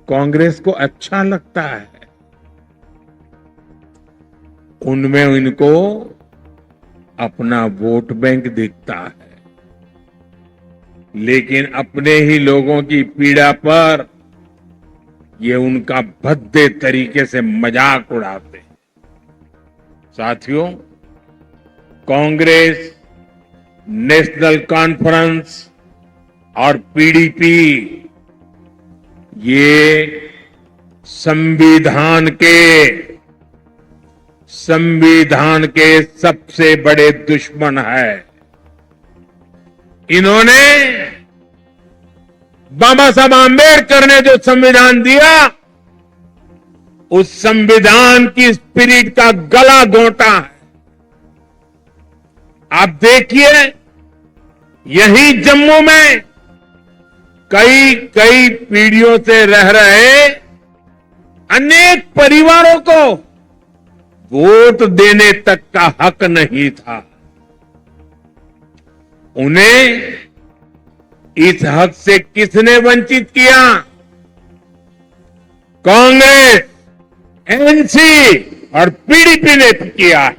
कांग्रेस को अच्छा लगता है। उनमें इनको अपना वोट बैंक दिखता है, लेकिन अपने ही लोगों की पीड़ा पर ये उनका भद्दे तरीके से मजाक उड़ाते हैं। साथियों, कांग्रेस, नेशनल कॉन्फ्रेंस और पीडीपी ये संविधान के सबसे बड़े दुश्मन है। इन्होंने बाबा साहब आंबेडकर ने जो संविधान दिया, उस संविधान की स्पिरिट का गला घोंटा है। आप देखिए, यही जम्मू में कई पीढ़ियों से रह रहे अनेक परिवारों को वोट देने तक का हक नहीं था। उन्हें इस हक से किसने वंचित किया? कांग्रेस, एनसी और पीडीपी ने किया।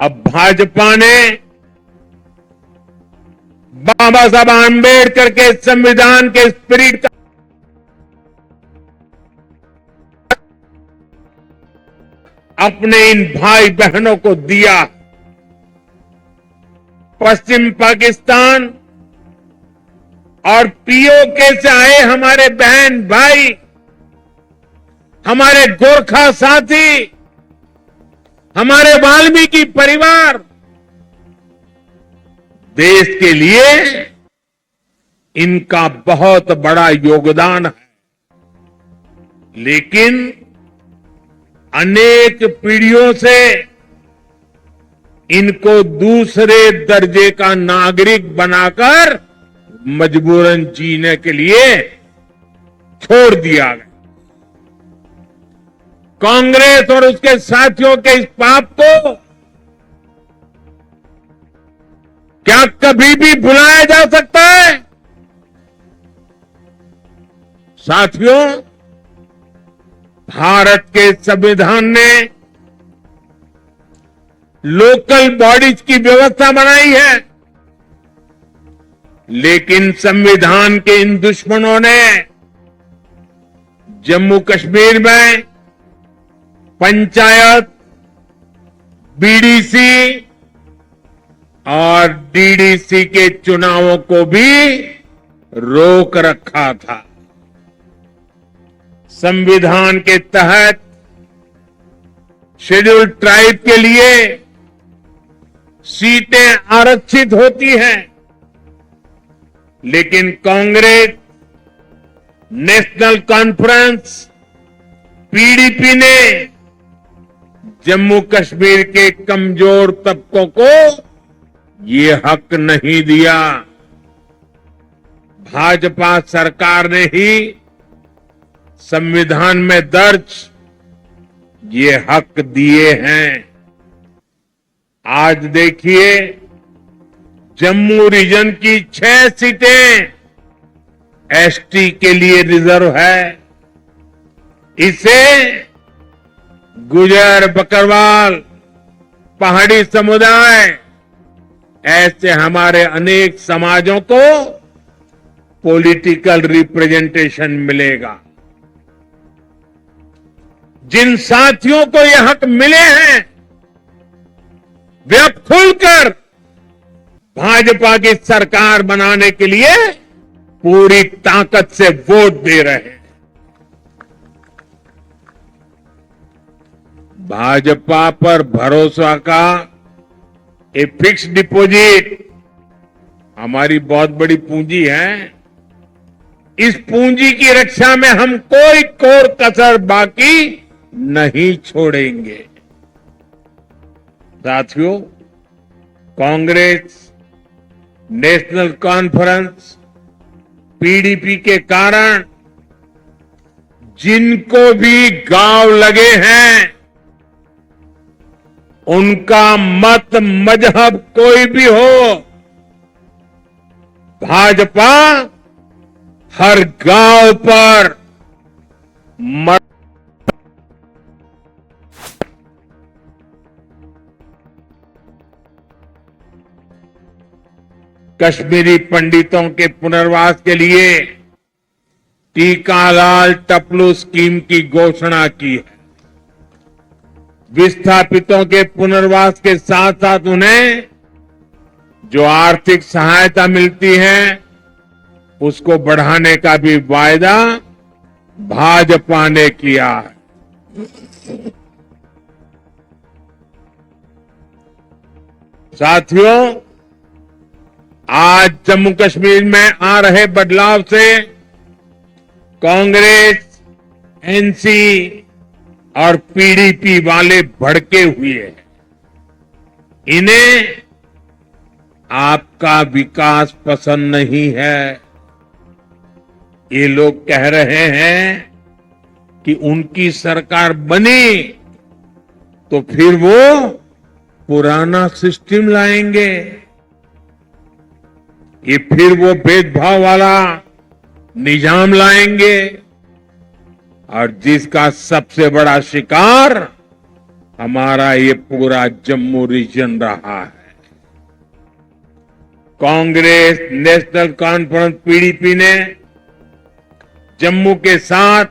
अब भाजपा ने बाबा साहब आंबेडकर के संविधान के स्पिरिट का अपने इन भाई बहनों को दिया। पश्चिम पाकिस्तान और पीओके से आए हमारे बहन भाई, हमारे गोरखा साथी, हमारे वाल्मीकि परिवार देश के लिए इनका बहुत बड़ा योगदान है। लेकिन अनेक पीढ़ियों से इनको दूसरे दर्जे का नागरिक बनाकर मजबूरन जीने के लिए छोड़ दिया गया। कांग्रेस और उसके साथियों के इस पाप को क्या कभी भी भुलाया जा सकता है? साथियों, भारत के संविधान ने लोकल बॉडीज की व्यवस्था बनाई है, लेकिन संविधान के इन दुश्मनों ने जम्मू कश्मीर में पंचायत, बीडीसी और डीडीसी के चुनावों को भी रोक रखा था। संविधान के तहत शेड्यूल्ड ट्राइब के लिए सीटें आरक्षित होती हैं, लेकिन कांग्रेस, नेशनल कॉन्फ्रेंस, पीडीपी ने जम्मू कश्मीर के कमजोर तबकों को ये हक नहीं दिया। भाजपा सरकार ने ही संविधान में दर्ज ये हक दिए हैं। आज देखिए, जम्मू रीजन की 6 सीटें एसटी के लिए रिजर्व है। इसे गुजर, बकरवाल, पहाड़ी समुदाय, ऐसे हमारे अनेक समाजों को पॉलिटिकल रिप्रेजेंटेशन मिलेगा। जिन साथियों को ये हक मिले हैं, वे अब खुलकर भाजपा की सरकार बनाने के लिए पूरी ताकत से वोट दे रहे हैं। भाजपा पर भरोसा का ये फिक्स डिपॉजिट हमारी बहुत बड़ी पूंजी है। इस पूंजी की रक्षा में हम कोई कोर कसर बाकी नहीं छोड़ेंगे। साथियों, कांग्रेस, नेशनल कॉन्फ्रेंस, पीडीपी के कारण जिनको भी गांव लगे हैं, उनका मत मजहब कोई भी हो, भाजपा हर गांव पर कश्मीरी पंडितों के पुनर्वास के लिए टीकालाल टपलू स्कीम की घोषणा की है। विस्थापितों के पुनर्वास के साथ साथ उन्हें जो आर्थिक सहायता मिलती है, उसको बढ़ाने का भी वायदा भाजपा ने किया है। साथियों, आज जम्मू कश्मीर में आ रहे बदलाव से कांग्रेस, एनसी और पीडीपी वाले भड़के हुए हैं। इन्हें आपका विकास पसंद नहीं है। ये लोग कह रहे हैं कि उनकी सरकार बनी तो फिर वो पुराना सिस्टम लाएंगे। ये फिर वो भेदभाव वाला निजाम लाएंगे, और जिसका सबसे बड़ा शिकार हमारा ये पूरा जम्मू रीजन रहा है। कांग्रेस, नेशनल कॉन्फ्रेंस, पीडीपी ने जम्मू के साथ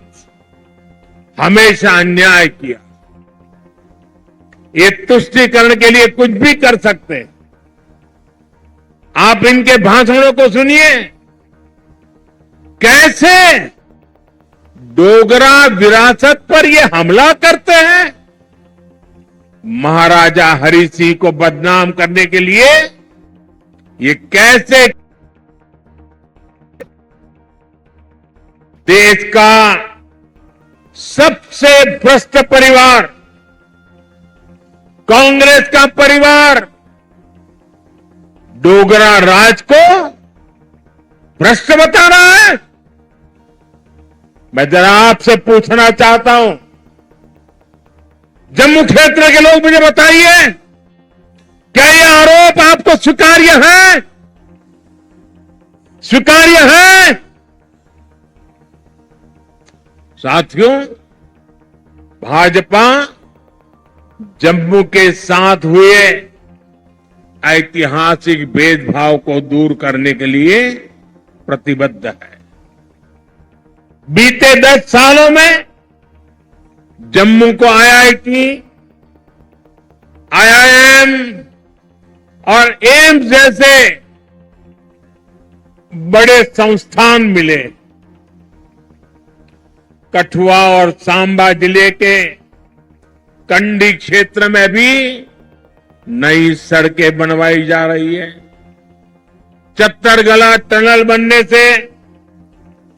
हमेशा अन्याय किया। ये तुष्टीकरण के लिए कुछ भी कर सकते हैं। आप इनके भाषणों को सुनिए, कैसे डोगरा विरासत पर ये हमला करते हैं। महाराजा हरि सिंह को बदनाम करने के लिए ये कैसे देश का सबसे भ्रष्ट परिवार, कांग्रेस का परिवार, डोगरा राज को भ्रष्ट बता रहा है। मैं जरा आपसे पूछना चाहता हूं, जम्मू क्षेत्र के लोग मुझे बताइए, क्या ये आरोप आपको स्वीकार्य है? स्वीकार्य है? साथियों, भाजपा जम्मू के साथ हुए ऐतिहासिक भेदभाव को दूर करने के लिए प्रतिबद्ध है। बीते 10 सालों में जम्मू को आईआईटी, आईआईएम और एम्स जैसे बड़े संस्थान मिले। कठुआ और सांबा जिले के कंडी क्षेत्र में भी नई सड़कें बनवाई जा रही है। चत्तरगला टनल बनने से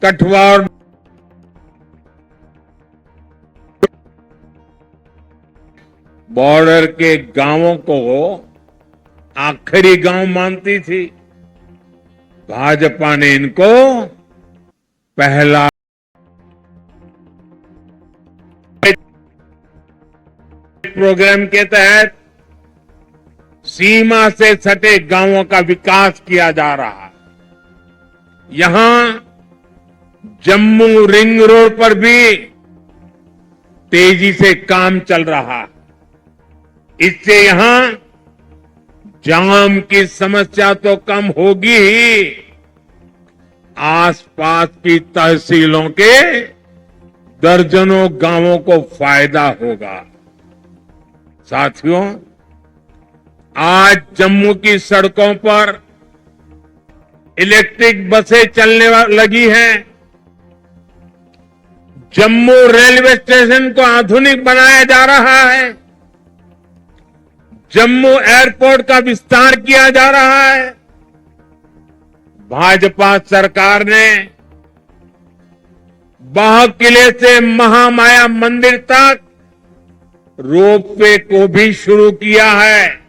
कठुआ और बॉर्डर के गांवों को आखिरी गांव मानती थी, भाजपा ने इनको पहला प्रोग्राम के तहत सीमा से सटे गांवों का विकास किया जा रहा है। यहां जम्मू रिंग रोड पर भी तेजी से काम चल रहा है। इससे यहां जाम की समस्या तो कम होगी ही, आसपास की तहसीलों के दर्जनों गांवों को फायदा होगा। साथियों, आज जम्मू की सड़कों पर इलेक्ट्रिक बसें चलने लगी हैं। जम्मू रेलवे स्टेशन को आधुनिक बनाया जा रहा है। जम्मू एयरपोर्ट का विस्तार किया जा रहा है। भाजपा सरकार ने बाह किले से महामाया मंदिर तक रोपवे को भी शुरू किया है।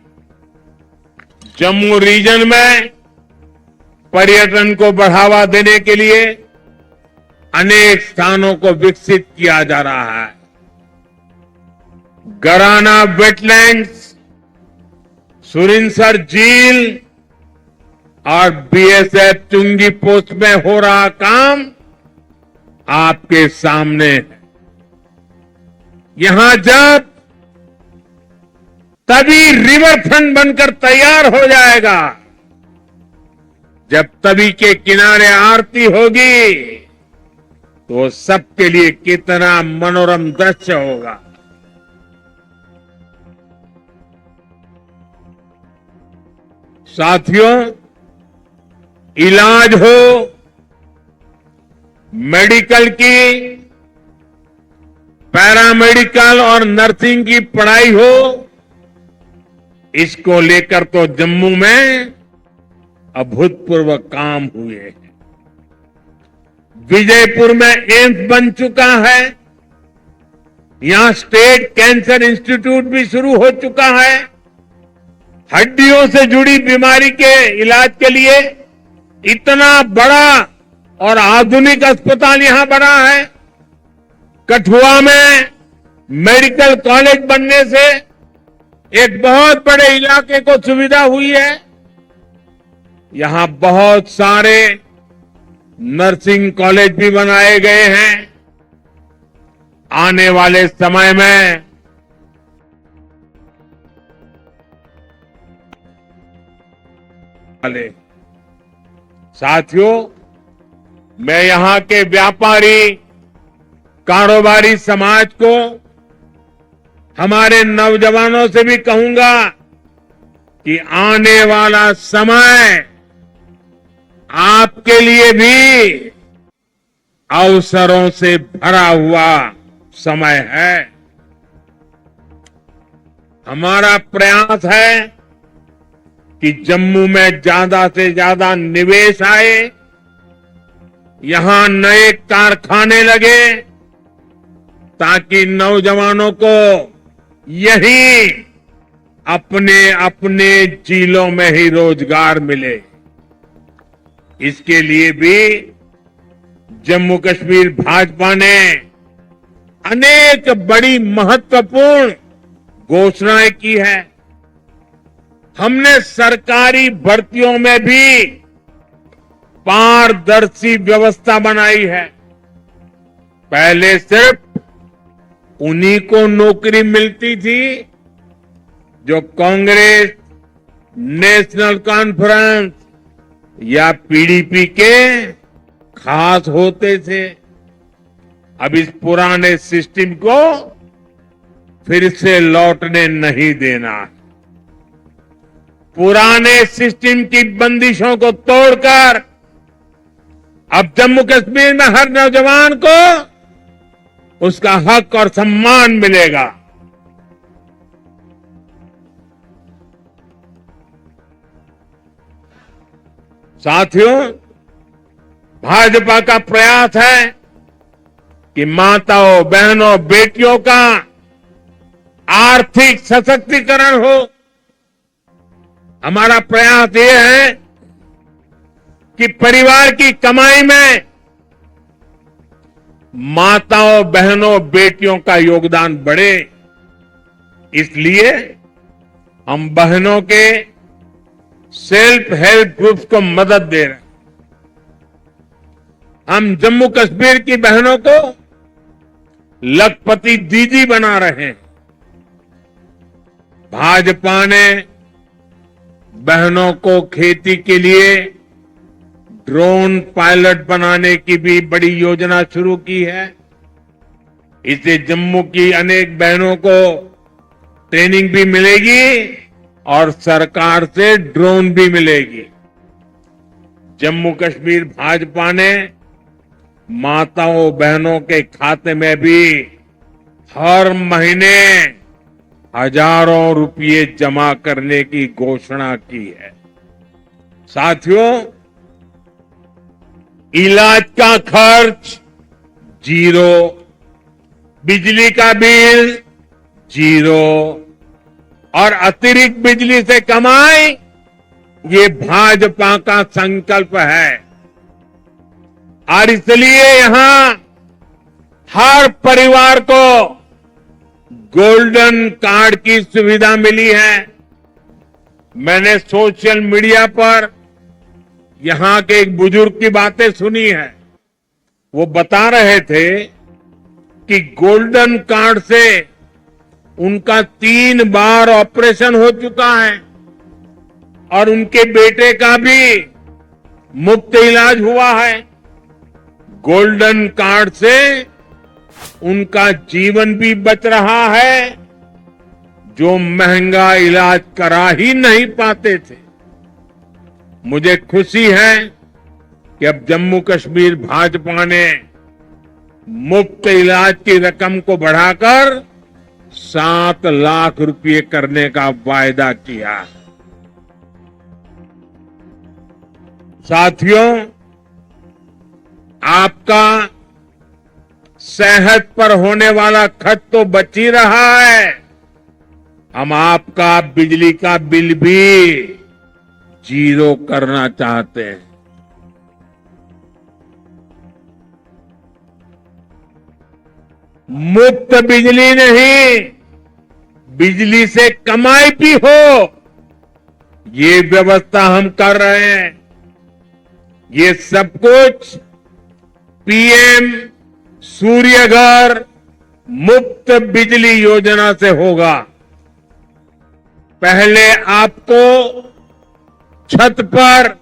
जम्मू रीजन में पर्यटन को बढ़ावा देने के लिए अनेक स्थानों को विकसित किया जा रहा है। गराना वेटलैंड्स, सुरिनसर झील और बीएसएफ चुंगी पोस्ट में हो रहा काम आपके सामने है। यहां जब तभी रिवर फ्रंट बनकर तैयार हो जाएगा जब तवी के किनारे आरती होगी तो सबके लिए कितना मनोरम दृश्य होगा। साथियों, इलाज हो, मेडिकल की, पैरामेडिकल और नर्सिंग की पढ़ाई हो, इसको लेकर तो जम्मू में अभूतपूर्व काम हुए हैं। विजयपुर में एम्स बन चुका है। यहां स्टेट कैंसर इंस्टीट्यूट भी शुरू हो चुका है। हड्डियों से जुड़ी बीमारी के इलाज के लिए इतना बड़ा और आधुनिक अस्पताल यहां बना है। कठुआ में मेडिकल कॉलेज बनने से एक बहुत बड़े इलाके को सुविधा हुई है। यहां बहुत सारे नर्सिंग कॉलेज भी बनाए गए हैं। आने वाले समय में साथियों, मैं यहां के व्यापारी, कारोबारी समाज को, हमारे नौजवानों से भी कहूंगा कि आने वाला समय आपके लिए भी अवसरों से भरा हुआ समय है। हमारा प्रयास है कि जम्मू में ज्यादा से ज्यादा निवेश आए, यहां नए कारखाने लगे ताकि नौजवानों को यही अपने अपने जिलों में ही रोजगार मिले। इसके लिए भी जम्मू कश्मीर भाजपा ने अनेक बड़ी महत्वपूर्ण घोषणाएं की है। हमने सरकारी भर्तियों में भी पारदर्शी व्यवस्था बनाई है। पहले सिर्फ उन्हीं को नौकरी मिलती थी जो कांग्रेस, नेशनल कॉन्फ्रेंस या पीडीपी के खास होते थे। अब इस पुराने सिस्टम को फिर से लौटने नहीं देना। पुराने सिस्टम की बंदिशों को तोड़कर अब जम्मू कश्मीर में हर नौजवान को उसका हक और सम्मान मिलेगा। साथियों, भाजपा का प्रयास है कि माताओं, बहनों, बेटियों का आर्थिक सशक्तिकरण हो। हमारा प्रयास ये है कि परिवार की कमाई में माताओं, बहनों, बेटियों का योगदान बढ़े। इसलिए हम बहनों के सेल्फ हेल्प ग्रुप्स को मदद दे रहे हैं। हम जम्मू कश्मीर की बहनों को लखपति दीदी बना रहे हैं। भाजपा ने बहनों को खेती के लिए ड्रोन पायलट बनाने की भी बड़ी योजना शुरू की है। इससे जम्मू की अनेक बहनों को ट्रेनिंग भी मिलेगी और सरकार से ड्रोन भी मिलेगी। जम्मू कश्मीर भाजपा ने माताओं, बहनों के खाते में भी हर महीने हजारों रुपये जमा करने की घोषणा की है। साथियों, इलाज का खर्च जीरो, बिजली का बिल जीरो और अतिरिक्त बिजली से कमाई, ये भाजपा का संकल्प है। और इसलिए यहां हर परिवार को गोल्डन कार्ड की सुविधा मिली है। मैंने सोशल मीडिया पर यहां के एक बुजुर्ग की बातें सुनी है। वो बता रहे थे कि गोल्डन कार्ड से उनका 3 बार ऑपरेशन हो चुका है और उनके बेटे का भी मुफ्त इलाज हुआ है। गोल्डन कार्ड से उनका जीवन भी बच रहा है, जो महंगा इलाज करा ही नहीं पाते थे। मुझे खुशी है कि अब जम्मू कश्मीर भाजपा ने मुफ्त इलाज की रकम को बढ़ाकर 7 लाख रुपए करने का वायदा किया। साथियों, आपका सेहत पर होने वाला खर्च तो बच ही रहा है। हम आपका बिजली का बिल भी जीरो करना चाहते हैं। मुफ्त बिजली नहीं, बिजली से कमाई भी हो, ये व्यवस्था हम कर रहे हैं। ये सब कुछ पीएम सूर्य घर मुफ्त बिजली योजना से होगा। पहले आपको छत पर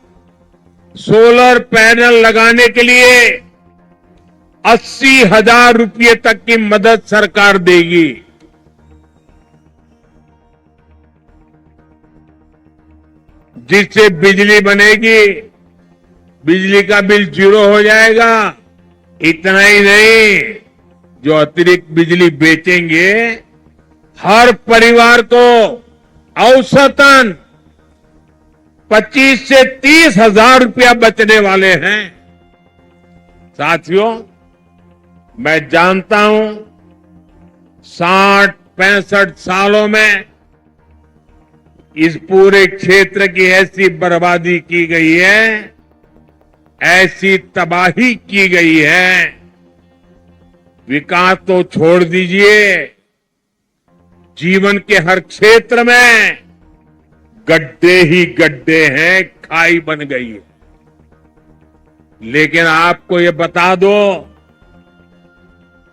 सोलर पैनल लगाने के लिए 80,000 रुपये तक की मदद सरकार देगी। जिससे बिजली बनेगी, बिजली का बिल जीरो हो जाएगा। इतना ही नहीं, जो अतिरिक्त बिजली बेचेंगे, हर परिवार को औसतन 25 से 30,000 रुपया बचने वाले हैं। साथियों, मैं जानता हूं 60-65 सालों में इस पूरे क्षेत्र की ऐसी बर्बादी की गई है, ऐसी तबाही की गई है, विकास तो छोड़ दीजिए, जीवन के हर क्षेत्र में गड्ढे ही गड्ढे हैं, खाई बन गई है। लेकिन आपको ये बता दो,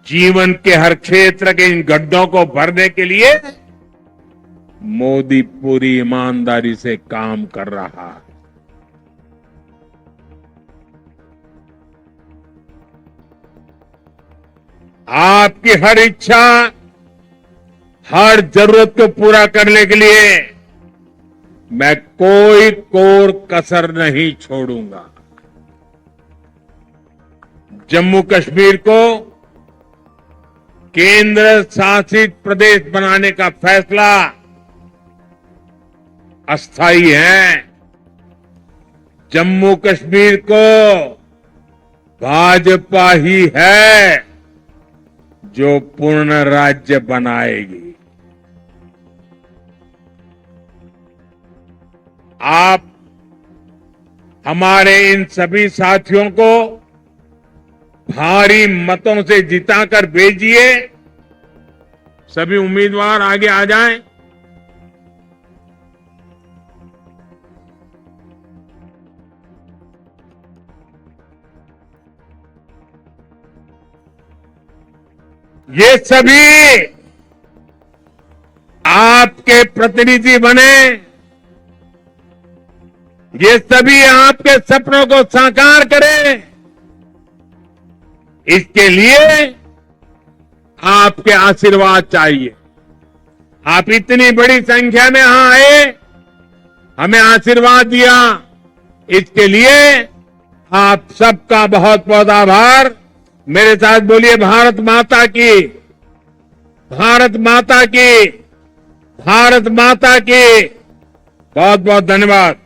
जीवन के हर क्षेत्र के इन गड्ढों को भरने के लिए मोदी पूरी ईमानदारी से काम कर रहा है। आपकी हर इच्छा, हर जरूरत को पूरा करने के लिए मैं कोई कोर कसर नहीं छोड़ूंगा। जम्मू कश्मीर को केंद्र शासित प्रदेश बनाने का फैसला अस्थायी है। जम्मू कश्मीर को भाजपा ही है जो पूर्ण राज्य बनाएगी। आप हमारे इन सभी साथियों को भारी मतों से जिताकर भेजिए। सभी उम्मीदवार आगे आ जाएं। ये सभी आपके प्रतिनिधि बने, ये सभी आपके सपनों को साकार करें। इसके लिए आपके आशीर्वाद चाहिए। आप इतनी बड़ी संख्या में यहां आए, हमें आशीर्वाद दिया, इसके लिए आप सबका बहुत बहुत आभार। मेरे साथ बोलिए, भारत माता की, भारत माता की, भारत माता की। बहुत बहुत धन्यवाद।